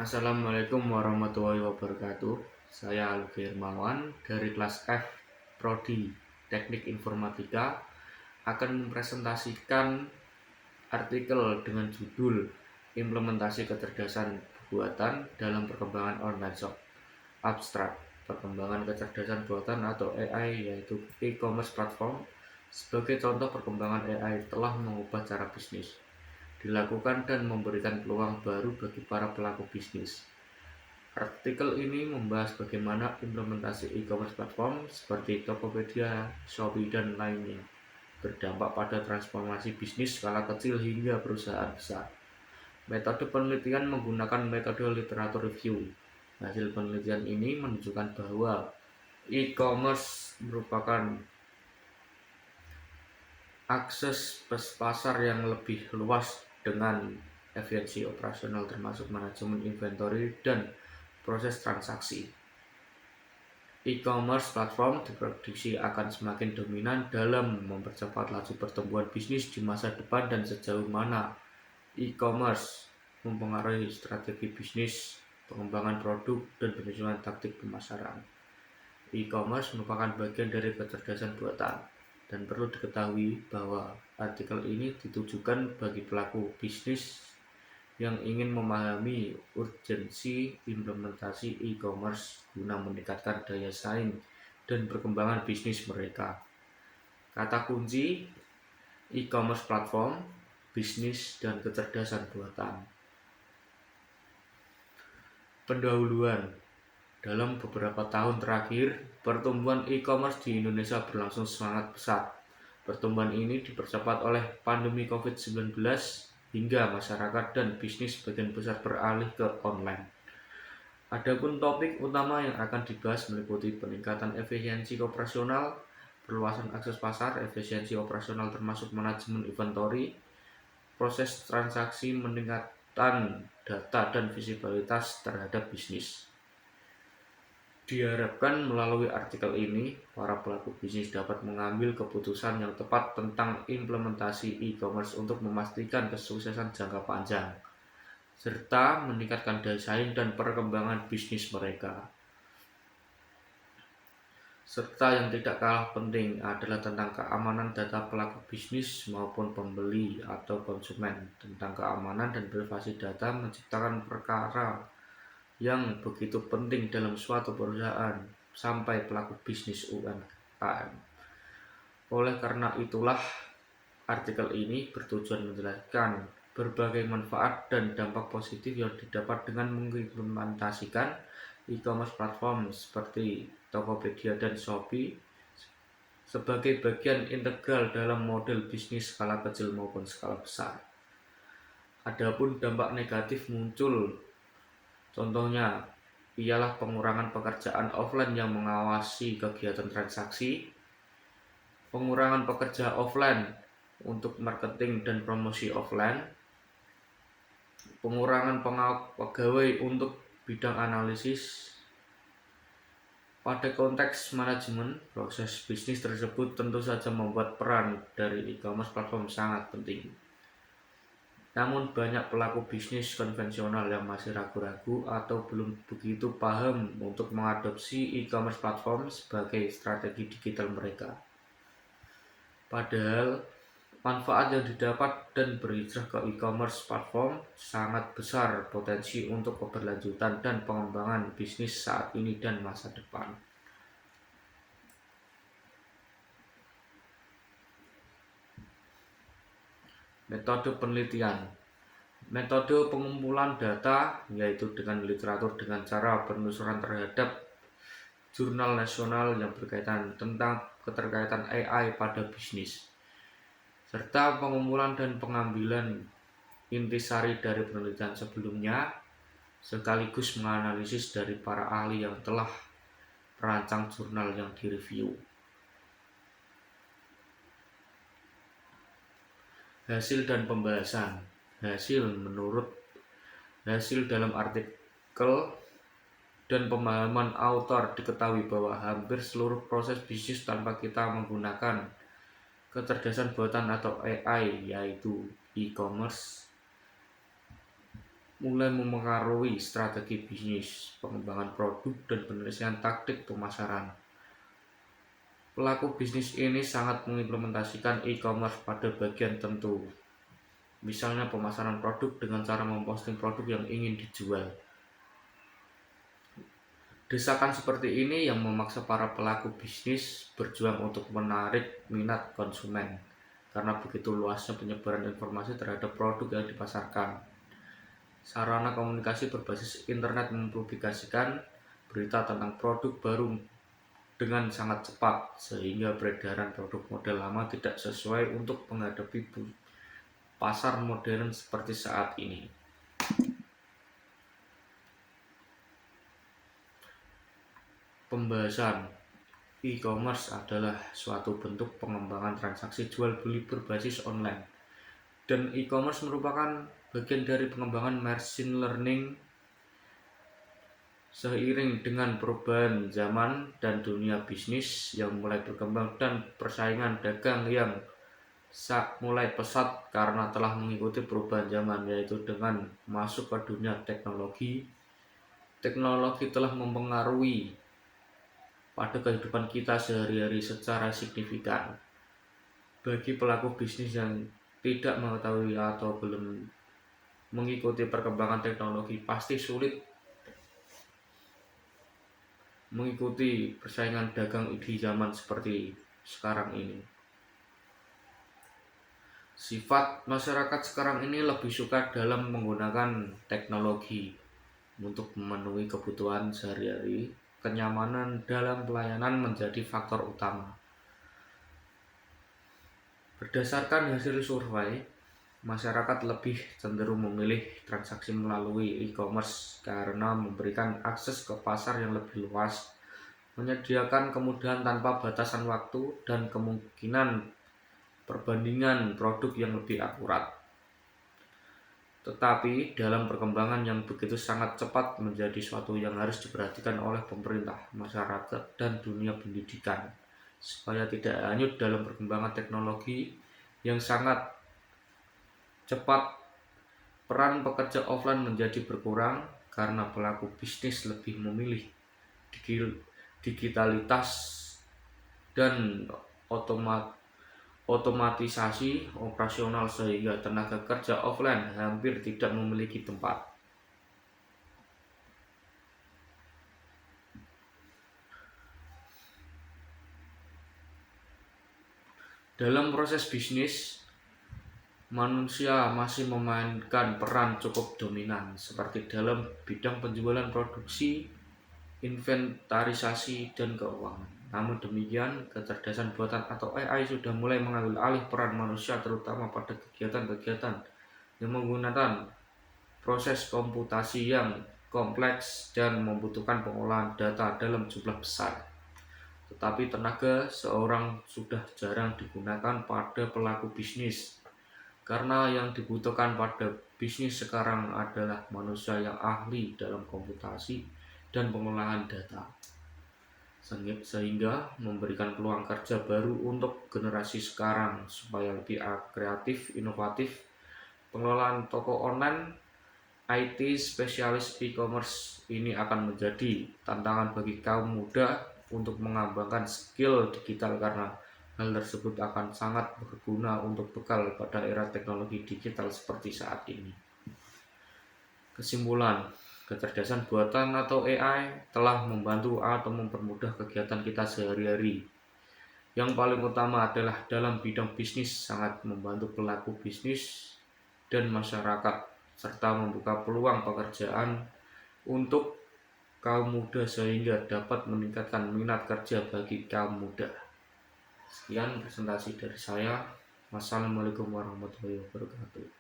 Assalamualaikum warahmatullahi wabarakatuh. Saya Alfi Hermawan dari kelas F Prodi Teknik Informatika akan mempresentasikan artikel dengan judul Implementasi Kecerdasan Buatan dalam Perkembangan Online Shop. Abstrak, perkembangan kecerdasan buatan atau AI yaitu e-commerce platform sebagai contoh perkembangan AI telah mengubah cara bisnis dilakukan dan memberikan peluang baru bagi para pelaku bisnis. Artikel ini membahas bagaimana implementasi e-commerce platform seperti Tokopedia, Shopee, dan lainnya berdampak pada transformasi bisnis skala kecil hingga perusahaan besar. Metode penelitian menggunakan metode literatur review. Hasil penelitian ini menunjukkan bahwa e-commerce merupakan akses pasar yang lebih luas dengan efisiensi operasional termasuk manajemen inventory dan proses transaksi. E-commerce platform diprediksi akan semakin dominan dalam mempercepat laju pertumbuhan bisnis di masa depan dan sejauh mana e-commerce mempengaruhi strategi bisnis, pengembangan produk, dan penyusunan taktik pemasaran. E-commerce merupakan bagian dari kecerdasan buatan dan perlu diketahui bahwa artikel ini ditujukan bagi pelaku bisnis yang ingin memahami urgensi implementasi e-commerce guna meningkatkan daya saing dan perkembangan bisnis mereka. Kata kunci e-commerce platform, bisnis, dan kecerdasan buatan. Pendahuluan. Dalam beberapa tahun terakhir, pertumbuhan e-commerce di Indonesia berlangsung sangat pesat. Pertumbuhan ini dipercepat oleh pandemi COVID-19 hingga masyarakat dan bisnis sebagian besar beralih ke online. Adapun topik utama yang akan dibahas meliputi peningkatan efisiensi operasional, perluasan akses pasar, efisiensi operasional termasuk manajemen inventory, proses transaksi, meningkatkan data dan visibilitas terhadap bisnis. Diharapkan melalui artikel ini, para pelaku bisnis dapat mengambil keputusan yang tepat tentang implementasi e-commerce untuk memastikan kesuksesan jangka panjang, serta meningkatkan daya saing dan perkembangan bisnis mereka. Serta yang tidak kalah penting adalah tentang keamanan data pelaku bisnis maupun pembeli atau konsumen. Tentang keamanan dan privasi data menciptakan perkara yang begitu penting dalam suatu perusahaan sampai pelaku bisnis UMKM. Oleh karena itulah, artikel ini bertujuan menjelaskan berbagai manfaat dan dampak positif yang didapat dengan mengimplementasikan e-commerce platform seperti Tokopedia dan Shopee sebagai bagian integral dalam model bisnis skala kecil maupun skala besar. Adapun dampak negatif muncul, contohnya ialah pengurangan pekerjaan offline yang mengawasi kegiatan transaksi, pengurangan pekerja offline untuk marketing dan promosi offline, pengurangan pegawai untuk bidang analisis. Pada konteks manajemen, proses bisnis tersebut tentu saja membuat peran dari e-commerce platform sangat penting. Namun banyak pelaku bisnis konvensional yang masih ragu-ragu atau belum begitu paham untuk mengadopsi e-commerce platform sebagai strategi digital mereka. Padahal manfaat yang didapat dan berhijrah ke e-commerce platform sangat besar potensi untuk keberlanjutan dan pengembangan bisnis saat ini dan masa depan. Metode penelitian. Metode pengumpulan data yaitu dengan literatur dengan cara penelusuran terhadap jurnal nasional yang berkaitan tentang keterkaitan AI pada bisnis, serta pengumpulan dan pengambilan intisari dari penelitian sebelumnya, sekaligus menganalisis dari para ahli yang telah merancang jurnal yang direview. Hasil dan pembahasan. Menurut hasil dalam artikel dan pemahaman author diketahui bahwa hampir seluruh proses bisnis tanpa kita menggunakan kecerdasan buatan atau AI yaitu e-commerce mulai memengaruhi strategi bisnis, pengembangan produk, dan penyelesaian taktik pemasaran. Pelaku bisnis ini sangat mengimplementasikan e-commerce pada bagian tentu, misalnya pemasaran produk dengan cara memposting produk yang ingin dijual. Desakan seperti ini yang memaksa para pelaku bisnis berjuang untuk menarik minat konsumen, karena begitu luasnya penyebaran informasi terhadap produk yang dipasarkan. Sarana komunikasi berbasis internet mempublikasikan berita tentang produk baru dengan sangat cepat, sehingga peredaran produk model lama tidak sesuai untuk menghadapi pasar modern seperti saat ini. Pembahasan e-commerce adalah suatu bentuk pengembangan transaksi jual beli berbasis online, dan e-commerce merupakan bagian dari pengembangan machine learning. Seiring dengan perubahan zaman dan dunia bisnis yang mulai berkembang dan persaingan dagang yang mulai pesat karena telah mengikuti perubahan zaman, yaitu dengan masuk ke dunia teknologi telah mempengaruhi pada kehidupan kita sehari-hari secara signifikan. Bagi pelaku bisnis yang tidak mengetahui atau belum mengikuti perkembangan teknologi, pasti sulit mengikuti persaingan dagang di zaman seperti sekarang ini. Sifat masyarakat sekarang ini lebih suka dalam menggunakan teknologi untuk memenuhi kebutuhan sehari-hari. Kenyamanan dalam pelayanan menjadi faktor utama. Berdasarkan hasil survei, masyarakat lebih cenderung memilih transaksi melalui e-commerce karena memberikan akses ke pasar yang lebih luas, menyediakan kemudahan tanpa batasan waktu, dan kemungkinan perbandingan produk yang lebih akurat. Tetapi dalam perkembangan yang begitu sangat cepat menjadi suatu yang harus diperhatikan oleh pemerintah, masyarakat, dan dunia pendidikan, supaya tidak hanyut dalam perkembangan teknologi yang sangat cepat. Peran pekerja offline menjadi berkurang karena pelaku bisnis lebih memilih digitalitas dan otomatisasi operasional, sehingga tenaga kerja offline hampir tidak memiliki tempat. Dalam proses bisnis, manusia masih memainkan peran cukup dominan, seperti dalam bidang penjualan, produksi, inventarisasi, dan keuangan. Namun demikian, kecerdasan buatan atau AI sudah mulai mengambil alih peran manusia, terutama pada kegiatan-kegiatan yang menggunakan proses komputasi yang kompleks dan membutuhkan pengolahan data dalam jumlah besar. Tetapi tenaga seorang sudah jarang digunakan pada pelaku bisnis, karena yang dibutuhkan pada bisnis sekarang adalah manusia yang ahli dalam komputasi dan pengolahan data, sehingga memberikan peluang kerja baru untuk generasi sekarang supaya lebih kreatif, inovatif. Pengelolaan toko online, IT spesialis e-commerce ini akan menjadi tantangan bagi kaum muda untuk mengembangkan skill digital, karena hal tersebut akan sangat berguna untuk bekal pada era teknologi digital seperti saat ini. Kesimpulan, kecerdasan buatan atau AI telah membantu atau mempermudah kegiatan kita sehari-hari. Yang paling utama adalah dalam bidang bisnis, sangat membantu pelaku bisnis dan masyarakat, serta membuka peluang pekerjaan untuk kaum muda sehingga dapat meningkatkan minat kerja bagi kaum muda. Sekian presentasi dari saya. Wassalamualaikum warahmatullahi wabarakatuh.